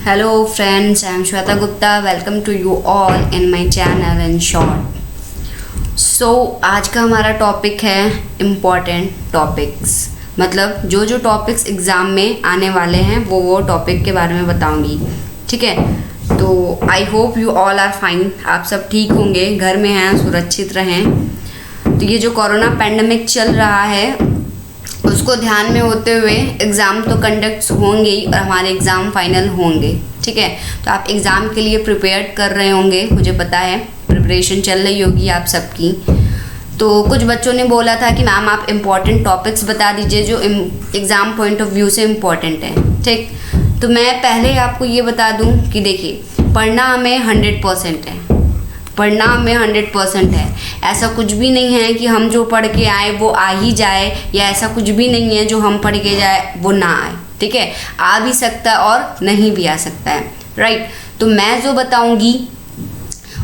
Hello friends, I am Shweta Gupta. Welcome to you all in my channel in short. So आज का हमारा topic है important topics, मतलब जो topics exam में आने वाले हैं वो टॉपिक के बारे में बताऊंगी. ठीक है, तो I hope you all are fine. आप सब ठीक होंगे, घर में हैं, सुरक्षित रहें. तो ये जो कोरोना पैंडमिक चल रहा है उसको ध्यान में होते हुए एग्ज़ाम तो कंडक्ट होंगे ही और हमारे एग्ज़ाम फाइनल होंगे. ठीक है, तो आप एग्ज़ाम के लिए प्रिपेयर कर रहे होंगे, मुझे पता है प्रिपरेशन चल रही होगी आप सबकी. तो कुछ बच्चों ने बोला था कि मैम आप इम्पॉर्टेंट टॉपिक्स बता दीजिए जो एग्ज़ाम पॉइंट ऑफ व्यू से इम्पॉर्टेंट है. ठीक, तो मैं पहले आपको ये बता दूं कि देखिए, पढ़ना हमें 100% है, पढ़ना हमें 100% है. ऐसा कुछ भी नहीं है कि हम जो पढ़ के आए वो आ ही जाए, या ऐसा कुछ भी नहीं है जो हम पढ़ के जाए वो ना आए. ठीक है, आ भी सकता है और नहीं भी आ सकता है. राइट, तो मैं जो बताऊंगी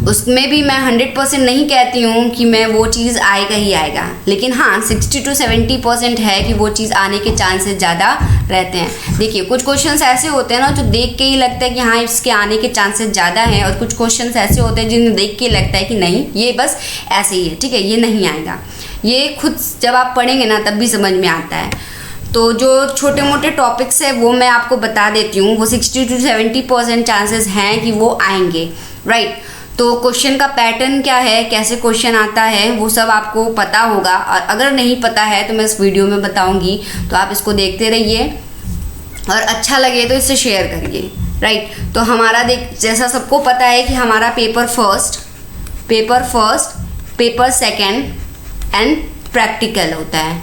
उसमें भी मैं 100% नहीं कहती हूँ कि मैं वो चीज़ आएगा ही आएगा, लेकिन हाँ 60 to 70% है कि वो चीज़ आने के चांसेस ज़्यादा रहते हैं. देखिए, कुछ क्वेश्चंस ऐसे होते हैं ना जो देख के ही लगता है कि हाँ इसके आने के चांसेस ज़्यादा हैं, और कुछ क्वेश्चंस ऐसे होते हैं जिन्हें देख के लगता है कि नहीं ये बस ऐसे ही है. ठीक है, ये नहीं आएगा. ये खुद जब आप पढ़ेंगे ना तब भी समझ में आता है. तो जो छोटे मोटे टॉपिक्स है वो मैं आपको बता देती हूँ, वो 60 to 70% चांसेस हैं कि वो आएंगे. राइट, तो क्वेश्चन का पैटर्न क्या है, कैसे क्वेश्चन आता है, वो सब आपको पता होगा. और अगर नहीं पता है तो मैं इस वीडियो में बताऊंगी, तो आप इसको देखते रहिए और अच्छा लगे तो इसे शेयर करिए. राइट, तो हमारा जैसा सबको पता है कि हमारा paper first, paper second and practical होता है.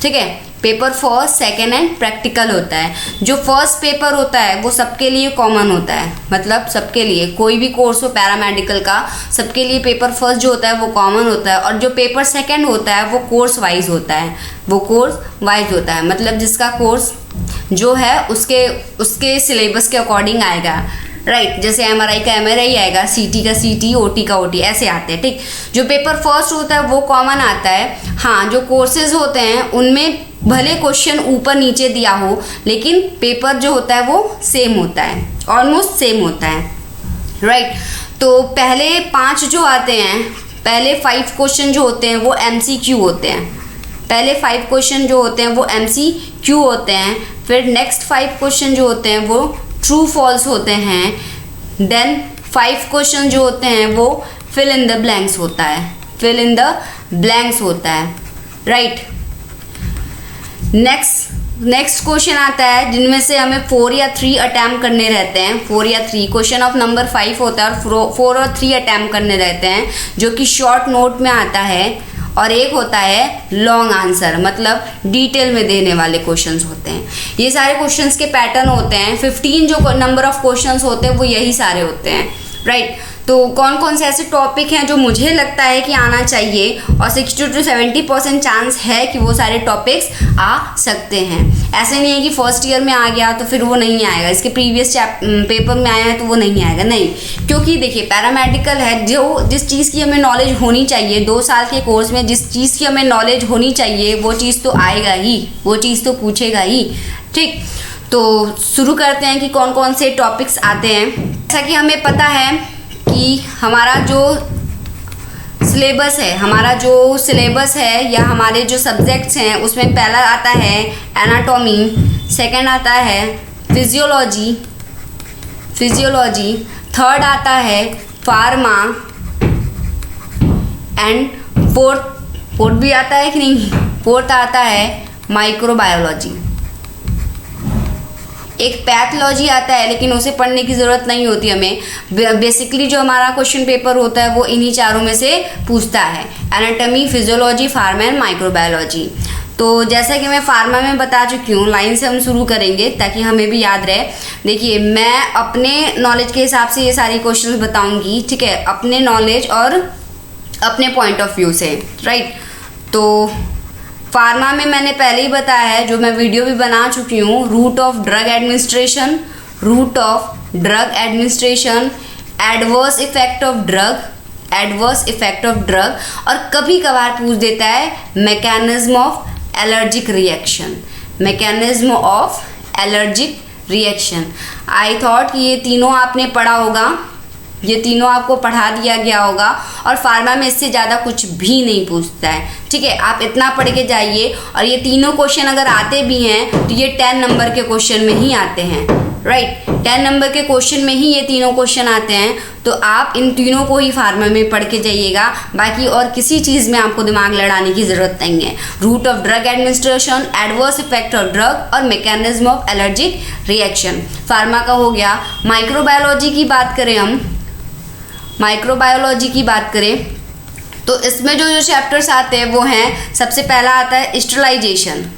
ठीक है, paper first, second and practical होता है. जो फर्स्ट पेपर होता है वो सबके लिए कॉमन होता है, मतलब सबके लिए, कोई भी कोर्स हो पैरामेडिकल का, सबके लिए पेपर फर्स्ट जो होता है वो कॉमन होता है. और जो पेपर सेकेंड होता है वो कोर्स वाइज होता है, मतलब जिसका कोर्स जो है उसके सिलेबस के अकॉर्डिंग आएगा. राइट, जैसे MRI का MRI आएगा, CT का CT, OT का OT, ऐसे आते हैं. ठीक, जो पेपर फर्स्ट होता है वो कॉमन आता है. हाँ, जो कोर्सेज होते हैं उनमें भले क्वेश्चन ऊपर नीचे दिया हो, लेकिन पेपर जो होता है वो सेम होता है, ऑलमोस्ट सेम होता है. राइट, तो पहले 5 जो आते हैं, पहले 5 क्वेश्चन जो होते हैं वो MCQ होते हैं. पहले 5 क्वेश्चन जो होते हैं वो MCQ होते हैं. फिर नेक्स्ट 5 क्वेश्चन जो होते हैं वो ट्रू फॉल्स होते हैं. देन 5 क्वेश्चन जो होते हैं वो फिल इन द ब्लैंक्स होता है. राइट, नेक्स्ट क्वेश्चन आता है जिनमें से हमें 4 या 3 अटैम्प्ट करने रहते हैं. 4 या 3 क्वेश्चन ऑफ नंबर 5 होता है और 4 और 3 अटैम्प्ट करने रहते हैं, जो कि शॉर्ट नोट में आता है. और एक होता है लॉन्ग आंसर, मतलब डिटेल में देने वाले क्वेश्चंस होते हैं. ये सारे क्वेश्चंस के पैटर्न होते हैं. 15 जो नंबर ऑफ क्वेश्चंस होते हैं वो यही सारे होते हैं. राइट, तो कौन कौन से ऐसे टॉपिक हैं जो मुझे लगता है कि आना चाहिए, और 60 to 70% चांस है कि वो सारे टॉपिक्स आ सकते हैं. ऐसे नहीं है कि फर्स्ट ईयर में आ गया तो फिर वो नहीं आएगा, इसके प्रीवियस पेपर में आया है तो वो नहीं आएगा, नहीं. क्योंकि देखिए, पैरामेडिकल है, जो जिस चीज़ की हमें नॉलेज होनी चाहिए 2 साल के कोर्स में, जिस चीज़ की हमें नॉलेज होनी चाहिए वो चीज़ तो आएगा ही, वो चीज़ तो पूछेगा ही. ठीक, तो शुरू करते हैं कि कौन कौन से टॉपिक्स आते हैं. जैसा कि हमें पता है कि हमारा जो सिलेबस है या हमारे जो सब्जेक्ट्स हैं उसमें पहला आता है एनाटॉमी, सेकंड आता है फिजियोलॉजी, थर्ड आता है फार्मा, एंड फोर्थ भी आता है कि नहीं, फोर्थ आता है माइक्रोबायोलॉजी. एक पैथोलॉजी आता है, लेकिन उसे पढ़ने की ज़रूरत नहीं होती हमें. बेसिकली जो हमारा क्वेश्चन पेपर होता है वो इन्हीं चारों में से पूछता है, anatomy, physiology, pharma and microbiology. तो जैसा कि मैं फार्मा में बता चुकी हूँ, लाइन से हम शुरू करेंगे ताकि हमें भी याद रहे. देखिए, मैं अपने नॉलेज के हिसाब से ये सारी क्वेश्चंस बताऊँगी. ठीक है, अपने नॉलेज और अपने पॉइंट ऑफ व्यू से. राइट, तो फार्मा में मैंने पहले ही बताया है, जो मैं वीडियो भी बना चुकी हूँ, root of drug administration, adverse effect of drug, और कभी कभार पूछ देता है mechanism of allergic reaction. I thought कि ये तीनों आपने पढ़ा होगा, ये तीनों आपको पढ़ा दिया गया होगा और फार्मा में इससे ज़्यादा कुछ भी नहीं पूछता है। ठीक है, आप इतना पढ़ के जाइए। और ये तीनों क्वेश्चन अगर आते भी हैं तो ये 10 नंबर के क्वेश्चन में ही आते हैं, राइट। 10 नंबर के क्वेश्चन में ही ये तीनों क्वेश्चन आते हैं। तो आप इन तीनों को ही फार्मा में पढ़ के जाइएगा, बाकी और किसी चीज़ में आपको दिमाग लड़ाने की ज़रूरत नहीं है। Route of drug administration, adverse effect of drug और mechanism of allergic reaction, pharma का हो गया। माइक्रोबायोलॉजी की बात करें हम, माइक्रोबायोलॉजी की बात करें तो इसमें जो चैप्टर्स आते हैं वो हैं, सबसे पहला आता है स्टरलाइजेशन।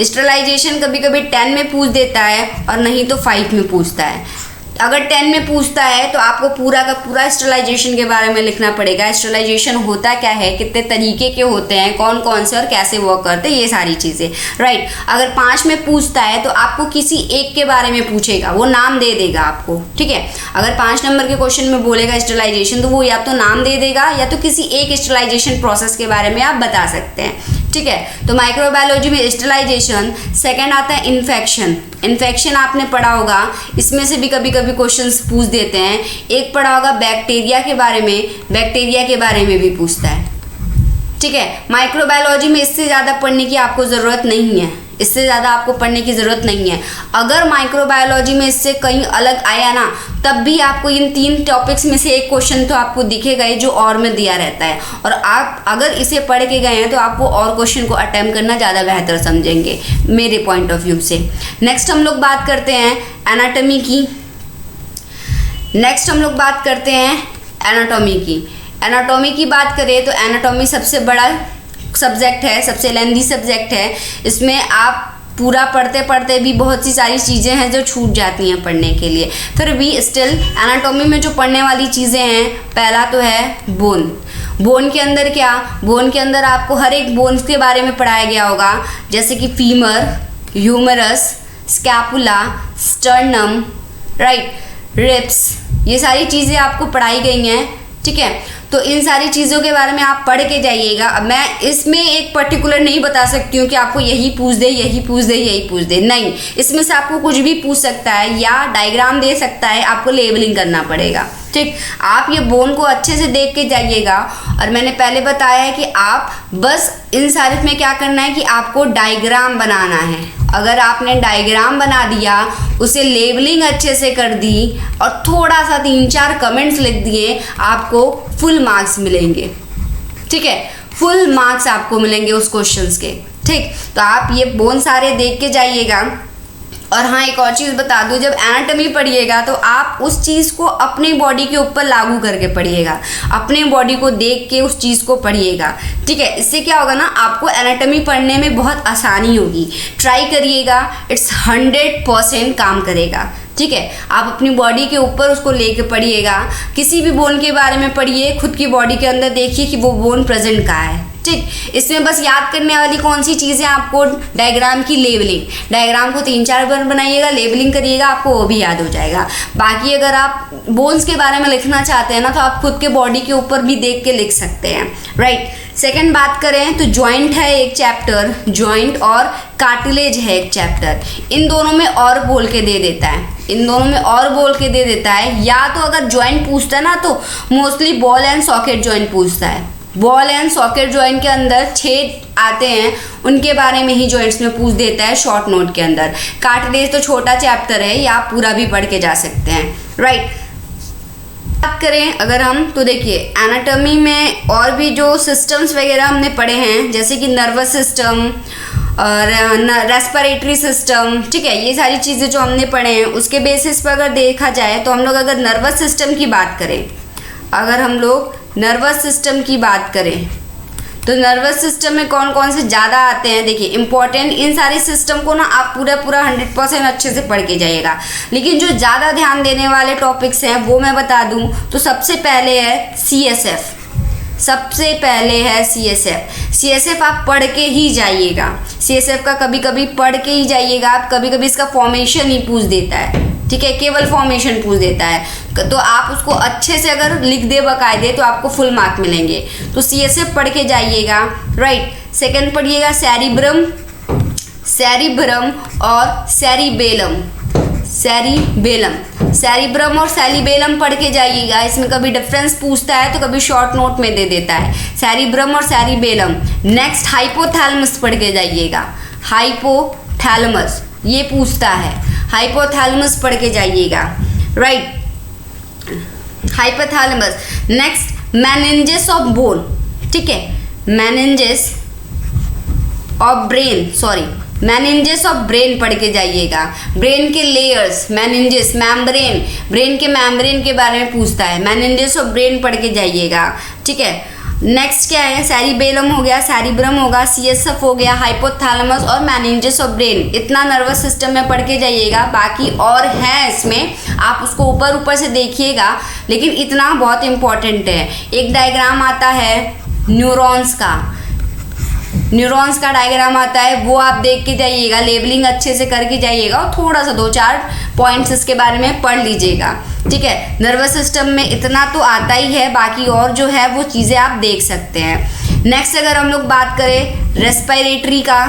स्टरलाइजेशन कभी कभी 10 में पूछ देता है और नहीं तो 5 में पूछता है। अगर 10 में पूछता है तो आपको पूरा का पूरा स्टरलाइजेशन के बारे में लिखना पड़ेगा। स्टरलाइजेशन होता क्या है, कितने तरीके के होते हैं, कौन कौन से और कैसे वर्क करते हैं, ये सारी चीज़ें, राइट। अगर 5 में पूछता है तो आपको किसी एक के बारे में पूछेगा, वो नाम दे देगा आपको, ठीक है। अगर 5 नंबर के क्वेश्चन में बोलेगा स्टरलाइजेशन तो वो या तो नाम दे देगा या तो किसी एक स्टरलाइजेशन प्रोसेस के बारे में आप बता सकते हैं, ठीक है। तो माइक्रोबायोलॉजी में स्टरलाइजेशन। सेकंड आता है इन्फेक्शन। इन्फेक्शन आपने पढ़ा होगा, इसमें से भी कभी कभी क्वेश्चंस पूछ देते हैं। एक पढ़ा होगा बैक्टीरिया के बारे में, बैक्टीरिया के बारे में भी पूछता है, ठीक है। माइक्रोबायोलॉजी में इससे ज़्यादा पढ़ने की आपको ज़रूरत नहीं है, इससे ज़्यादा आपको पढ़ने की ज़रूरत नहीं है। अगर माइक्रोबायोलॉजी में इससे कहीं अलग आया ना, तब भी आपको इन 3 टॉपिक्स में से एक क्वेश्चन तो आपको दिखेगा ही जो और में दिया रहता है, और आप अगर इसे पढ़ के गए हैं तो आपको और क्वेश्चन को अटेम्प्ट करना ज़्यादा बेहतर समझेंगे मेरे पॉइंट ऑफ व्यू से। नेक्स्ट हम लोग बात करते हैं एनाटॉमी की। नेक्स्ट हम लोग बात करते हैं एनाटॉमी की। एनाटॉमी की बात करें तो एनाटॉमी सबसे बड़ा सब्जेक्ट है, सबसे लेंदी सब्जेक्ट है। इसमें आप पूरा पढ़ते पढ़ते भी बहुत सी सारी चीज़ें हैं जो छूट जाती हैं पढ़ने के लिए, फिर भी स्टिल एनाटॉमी में जो पढ़ने वाली चीज़ें हैं, पहला तो है बोन। बोन के अंदर क्या, बोन के अंदर आपको हर एक बोन्स के बारे में पढ़ाया गया होगा, जैसे कि femur, humerus, scapula, sternum, right, ribs, ये सारी चीज़ें आपको पढ़ाई गई हैं, ठीक है। तो इन सारी चीज़ों के बारे में आप पढ़ के जाइएगा। अब मैं इसमें एक पर्टिकुलर नहीं बता सकती हूँ कि आपको यही पूछ दे, यही पूछ दे, यही पूछ दे, नहीं। इसमें से आपको कुछ भी पूछ सकता है या डायग्राम दे सकता है, आपको लेबलिंग करना पड़ेगा, ठीक। आप ये बोन को अच्छे से देख के जाइएगा। और मैंने पहले बताया है कि आप बस इन सारे में क्या करना है कि आपको डायग्राम बनाना है। अगर आपने डायग्राम बना दिया, उसे लेबलिंग अच्छे से कर दी और थोड़ा सा 3-4 कमेंट्स लिख दिए, आपको फुल मार्क्स मिलेंगे, ठीक है। फुल मार्क्स आपको मिलेंगे उस क्वेश्चंस के, ठीक। तो आप ये बोन सारे देख के जाइएगा। और हाँ, एक और चीज़ बता दूँ, जब एनाटॉमी पढ़िएगा तो आप उस चीज़ को अपनी बॉडी के ऊपर लागू करके पढ़िएगा, अपने बॉडी को देख के उस चीज़ को पढ़िएगा, ठीक है। इससे क्या होगा ना, आपको एनाटॉमी पढ़ने में बहुत आसानी होगी। ट्राई करिएगा, इट्स 100% काम करेगा, ठीक है। आप अपनी बॉडी के ऊपर उसको लेके पढ़िएगा। किसी भी बोन के बारे में पढ़िए, खुद की बॉडी के अंदर देखिए कि वो बोन प्रेजेंट कहाँ है, ठीक। इसमें बस याद करने वाली कौन सी चीज़ें, आपको डायग्राम की लेबलिंग, डायग्राम को 3-4 बार बनाइएगा, लेबलिंग करिएगा, आपको वो भी याद हो जाएगा। बाकी अगर आप बोन्स के बारे में लिखना चाहते हैं ना, तो आप खुद के बॉडी के ऊपर भी देख के लिख सकते हैं, राइट। सेकंड बात करें तो जॉइंट है एक चैप्टर, जॉइंट और कार्टिलेज है एक चैप्टर। इन दोनों में और बोल के दे देता है, इन दोनों में और बोल के दे देता है। या तो अगर जॉइंट पूछता है ना तो mostly ball and socket joint पूछता है। बॉल एंड सॉकेट जॉइंट के अंदर 6 आते हैं, उनके बारे में ही जॉइंट्स में पूछ देता है शॉर्ट नोट के अंदर। कार्टिलेज तो छोटा चैप्टर है, या आप पूरा भी पढ़ के जा सकते हैं, राइट। बात करें अगर हम तो देखिए एनाटॉमी में और भी जो सिस्टम्स वगैरह हमने पढ़े हैं, जैसे कि नर्वस सिस्टम और रेस्पिरेटरी सिस्टम, ठीक है। ये सारी चीज़ें जो हमने पढ़े हैं उसके बेसिस पर अगर देखा जाए तो हम लोग अगर नर्वस सिस्टम की बात करें, अगर हम लोग नर्वस सिस्टम की बात करें तो नर्वस सिस्टम में कौन कौन से ज़्यादा आते हैं, देखिए इंपॉर्टेंट। इन सारे सिस्टम को ना आप पूरा 100% अच्छे से पढ़ के जाइएगा। लेकिन जो ज़्यादा ध्यान देने वाले टॉपिक्स हैं वो मैं बता दूं तो सबसे पहले है CSF, सबसे पहले है CSF आप पढ़ के ही जाइएगा। CSF का कभी कभी पढ़ के ही जाइएगा आप, कभी कभी इसका फॉर्मेशन ही पूछ देता है, ठीक है, केवल फॉर्मेशन पूछ देता है। तो आप उसको अच्छे से अगर लिख दे बकायदे तो आपको फुल मार्क मिलेंगे। तो CSF पढ़ के जाइएगा, राइट। सेकंड पढ़िएगा सेरिब्रम और सेरिबेलम। सेरिबेलम। सेरिब्रम और सेरिबेलम पढ़ के जाइएगा, इसमें कभी डिफरेंस पूछता है तो कभी शॉर्ट नोट में दे देता है, सेरिब्रम और सेरिबेलम। नेक्स्ट हाइपोथैलेमस पढ़ के जाइएगा, हाइपोथैलेमस ये पूछता है, हाइपोथैलेमस पढ़ के जाइएगा, right, hypothalamus. Next meninges of bone, ठीक है, meninges of brain, sorry meninges of brain पढ़ के जाइएगा, ब्रेन के लेयर्स, मेनिंजेस मेम्ब्रेन, ब्रेन के मेम्ब्रेन के बारे में पूछता है, मेनिंजेस ऑफ ब्रेन पढ़ के जाइएगा, ठीक है। नेक्स्ट क्या है, सेरिबेलम हो गया, सेरिब्रम होगा, सीएसएफ हो गया, हाइपोथैलेमस और मेनिंजेस ऑफ ब्रेन, इतना नर्वस सिस्टम में पढ़ के जाइएगा। बाकी और है इसमें, आप उसको ऊपर ऊपर से देखिएगा, लेकिन इतना बहुत इंपॉर्टेंट है। एक डायग्राम आता है न्यूरॉन्स का, न्यूरॉन्स का डायग्राम आता है, वो आप देख के जाइएगा, लेबलिंग अच्छे से करके जाइएगा और थोड़ा सा 2-4 पॉइंट्स इसके बारे में पढ़ लीजिएगा, ठीक है। नर्वस सिस्टम में इतना तो आता ही है, बाकी और जो है वो चीज़ें आप देख सकते हैं। नेक्स्ट अगर हम लोग बात करें रेस्पिरेटरी का,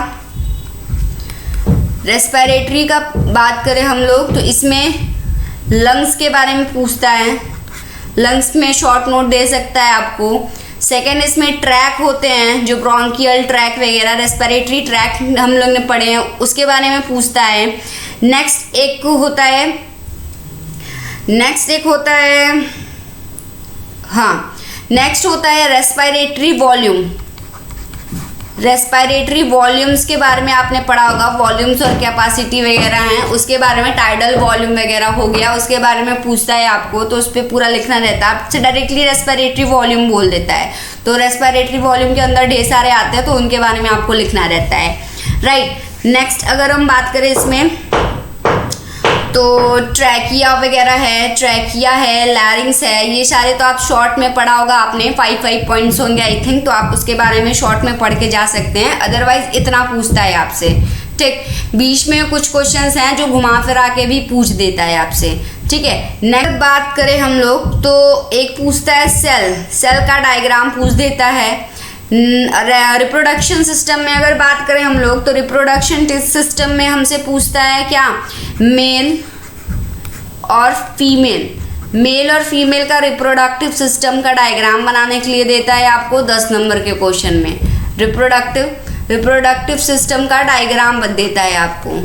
रेस्पिरेटरी का बात करें हम लोग तो इसमें लंग्स के बारे में पूछता है, लंग्स में शॉर्ट नोट दे सकता है आपको। सेकेंड इसमें ट्रैक होते हैं, जो ब्रोंकियल ट्रैक वगैरह, रेस्पिरेटरी ट्रैक हम लोग ने पढ़े हैं, उसके बारे में पूछता है। नेक्स्ट एक होता है, हाँ, नेक्स्ट होता है रेस्पिरेटरी वॉल्यूम। रेस्पिरेटरी वॉल्यूम्स के बारे में आपने पढ़ा होगा, वॉल्यूम्स और कैपेसिटी वगैरह हैं, उसके बारे में टाइडल वॉल्यूम वगैरह हो गया, उसके बारे में पूछता है आपको, तो उस पर पूरा लिखना रहता है। आपसे डायरेक्टली रेस्पिरेटरी वॉल्यूम बोल देता है, तो रेस्पिरेटरी वॉल्यूम के अंदर ढेर सारे आते हैं, तो उनके बारे में आपको लिखना रहता है, राइट। नेक्स्ट अगर हम बात करें इसमें तो ट्रैकिया वगैरह है, ट्रैकिया है, लैरिंग्स है, ये सारे तो आप शॉर्ट में पढ़ा होगा आपने, 5 पॉइंट्स होंगे आई थिंक, तो आप उसके बारे में शॉर्ट में पढ़ के जा सकते हैं। अदरवाइज इतना पूछता है आपसे, ठीक। बीच में कुछ क्वेश्चंस हैं जो घुमा फिरा के भी पूछ देता है आपसे, ठीक है। नेक्स्ट बात करें हम लोग तो एक पूछता है सेल, सेल का डायग्राम पूछ देता है। रिप्रोडक्शन सिस्टम में अगर बात करें हम लोग तो रिप्रोडक्शन सिस्टम में हमसे पूछता है क्या, मेल और फीमेल, मेल और फीमेल का रिप्रोडक्टिव सिस्टम का डायग्राम बनाने के लिए देता है आपको 10 नंबर के क्वेश्चन में। रिप्रोडक्टिव सिस्टम का डायग्राम देता है आपको।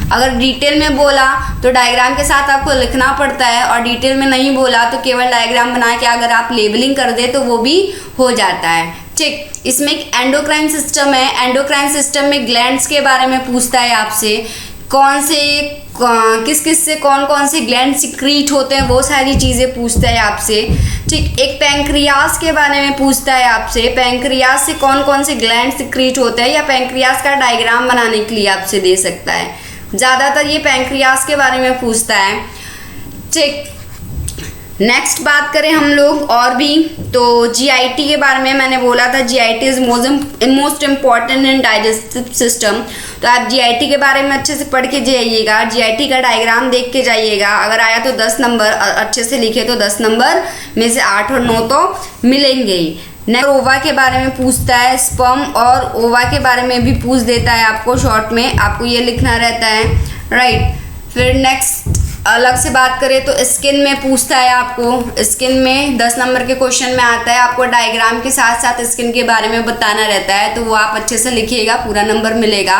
अगर डिटेल में बोला तो डायग्राम के साथ आपको लिखना पड़ता है, और डिटेल में नहीं बोला तो केवल डायग्राम बना के अगर आप लेबलिंग कर दे तो वो भी हो जाता है, ठीक। इसमें एक एंडोक्राइन सिस्टम है, एंडोक्राइन सिस्टम में ग्लैंड्स के बारे में पूछता है आपसे, किस किस से कौन कौन से ग्लैंड सिक्रीट होते हैं, वो सारी चीज़ें पूछता है आपसे, ठीक। एक पैंक्रियास के बारे में पूछता है आपसे, पैंक्रियास से कौन कौन से ग्लैंड सिक्रीट होते हैं, या पैंक्रियास का डायग्राम बनाने के लिए आपसे दे सकता है। ज़्यादातर ये पैंक्रियास के बारे में पूछता है, ठीक। नेक्स्ट बात करें हम लोग और भी तो जीआईटी के बारे में मैंने बोला था, GIT is most important in digestive system, तो आप जीआईटी के बारे में अच्छे से पढ़ के जाइएगा, जीआईटी का डायग्राम देख के जाइएगा। अगर आया तो 10 नंबर, अच्छे से लिखे तो 10 नंबर में से 8 और 9 तो मिलेंगे ही। नेक्स्ट ओवा के बारे में पूछता है, स्पर्म और ओवा के बारे में भी पूछ देता है आपको शॉर्ट में, आपको ये लिखना रहता है, राइट। फिर नेक्स्ट अलग से बात करें तो स्किन में पूछता है आपको, स्किन में 10 नंबर के क्वेश्चन में आता है, आपको डायग्राम के साथ साथ स्किन के बारे में बताना रहता है, तो वो आप अच्छे से लिखिएगा, पूरा नंबर मिलेगा।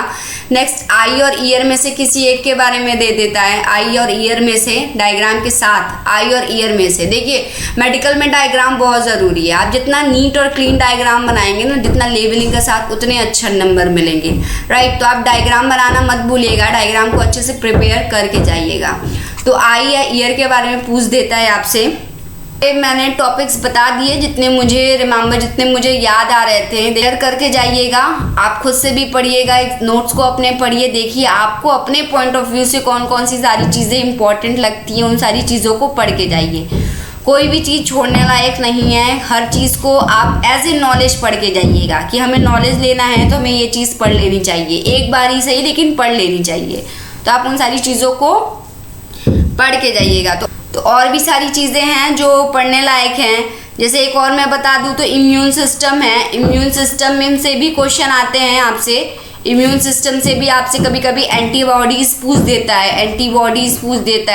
नेक्स्ट आई और ईयर में से किसी एक के बारे में दे देता है, आई और ईयर में से, डायग्राम के साथ आई और ईयर में से। देखिए मेडिकल में डायग्राम बहुत ज़रूरी है, आप जितना नीट और क्लीन डायग्राम बनाएंगे ना, जितना लेबलिंग के साथ, उतने अच्छे नंबर मिलेंगे, राइट। तो आप डायग्राम बनाना मत भूलिएगा, डायग्राम को अच्छे से प्रिपेयर करके जाइएगा। तो आई या ईयर के बारे में पूछ देता है आपसे। मैंने टॉपिक्स बता दिए जितने मुझे याद आ रहे थे, क्लियर करके जाइएगा। आप खुद से भी पढ़िएगा, नोट्स को अपने पढ़िए, देखिए आपको अपने पॉइंट ऑफ व्यू से कौन कौन सी सारी चीज़ें इंपॉर्टेंट लगती हैं, उन सारी चीज़ों को पढ़ के जाइए। कोई भी चीज़ छोड़ने लायक नहीं है, हर चीज़ को आप एज ए नॉलेज पढ़ के जाइएगा कि हमें नॉलेज लेना है तो हमें ये चीज़ पढ़ लेनी चाहिए, एक बार ही सही लेकिन पढ़ लेनी चाहिए। तो आप उन सारी चीज़ों को पढ़ के जाइएगा। तो और भी सारी चीज़ें हैं जो पढ़ने लायक हैं, जैसे एक और मैं बता दूं तो इम्यून सिस्टम है, इम्यून सिस्टम में से भी क्वेश्चन आते हैं आपसे। इम्यून सिस्टम से भी आपसे कभी कभी एंटीबॉडीज पूछ देता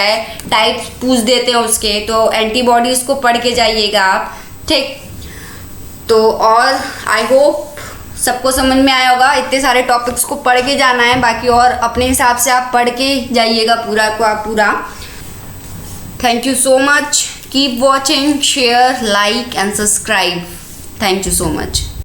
है, टाइप्स पूछ देते हैं उसके, तो एंटीबॉडीज को पढ़ के जाइएगा आप, ठीक। तो और आई होप सबको समझ में आया होगा, इतने सारे टॉपिक्स को पढ़ के जाना है, बाकी और अपने हिसाब से आप पढ़ के जाइएगा पूरा का पूरा। Thank you so much, keep watching, share, like and subscribe. Thank you so much.